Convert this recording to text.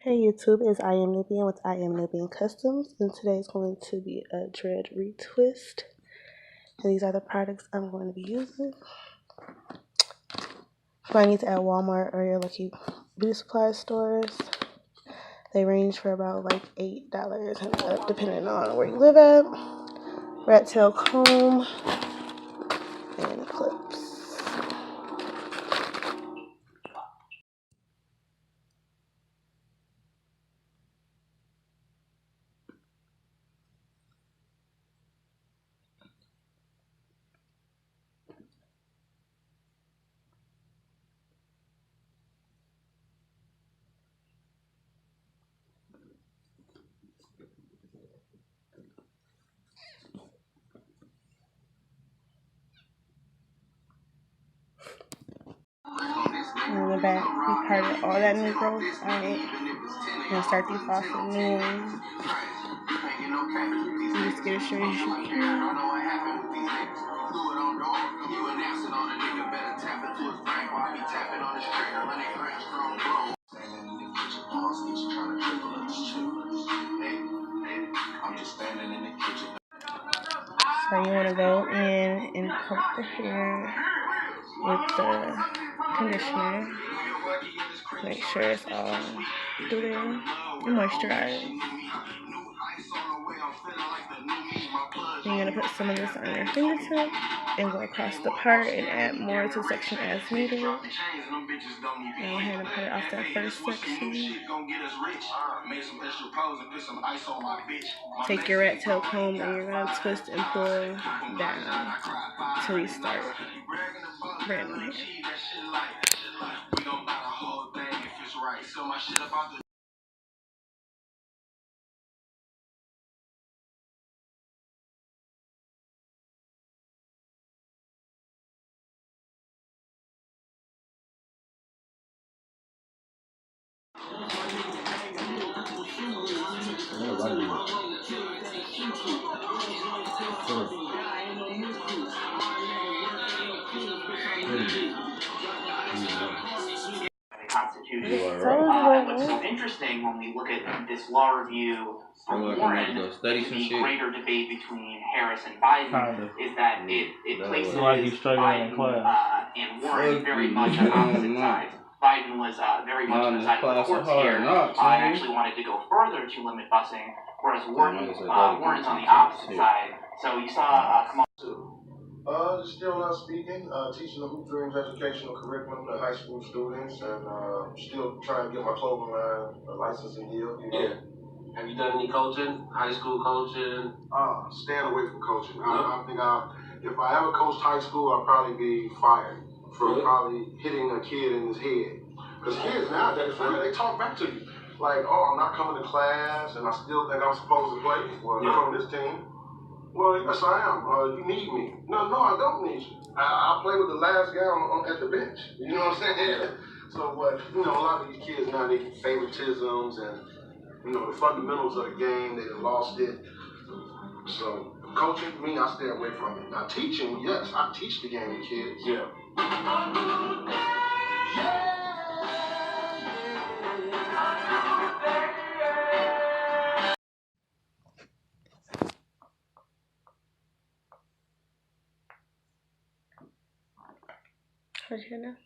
Hey YouTube, it's I Am Nubian with I Am Nubian Customs, and today is going to be a dread retwist. And these are the products I'm going to be using. Find these at Walmart or your lucky beauty supply stores. They range for about like $8 and up, depending on where you live at. Rat tail comb and clips. In the back, we parted all that new growth. Alright, I'm gonna start these off with new ones. You just get as straight as you can. So you want to go in and coat the hair with the conditioner. Make sure it's all through there and moisturize. Then you're going to put some of this on your fingertip and go across the part and add more to the section as needed. Go ahead and put it off that first section. Take your rat tail comb and you're going to twist and pull down until you start brand new hair. So interesting when we look at this law review from Warren. The greater debate between Harris and Biden is that it places Biden and Warren very much on opposite sides. Biden was very much on the side of the courts here and actually wanted to go further to limit busing, whereas Warren's on the opposite side. So you saw come on. Still speaking, teaching the Hoop Dreams educational curriculum to high school students, and still trying to get my clothing line licensing deal. You know? Yeah. Have you done any coaching, high school coaching? Staying away from coaching. I think if I ever coached high school, I'd probably be fired for probably hitting a kid in his head. Because kids nowadays, they talk back to you. Like, oh, I'm not coming to class, and I still think I'm supposed to play. Well, not on this team. Well, yes, I am. You need me. No, I don't need you. I play with the last guy at the bench. You know what I'm saying? So, but, a lot of these kids now, they get favoritisms and, the fundamentals of the game, they lost it. So, coaching, me, I stay away from it. Now, teaching, yes, I teach the game to kids. Yeah. How's your hair now?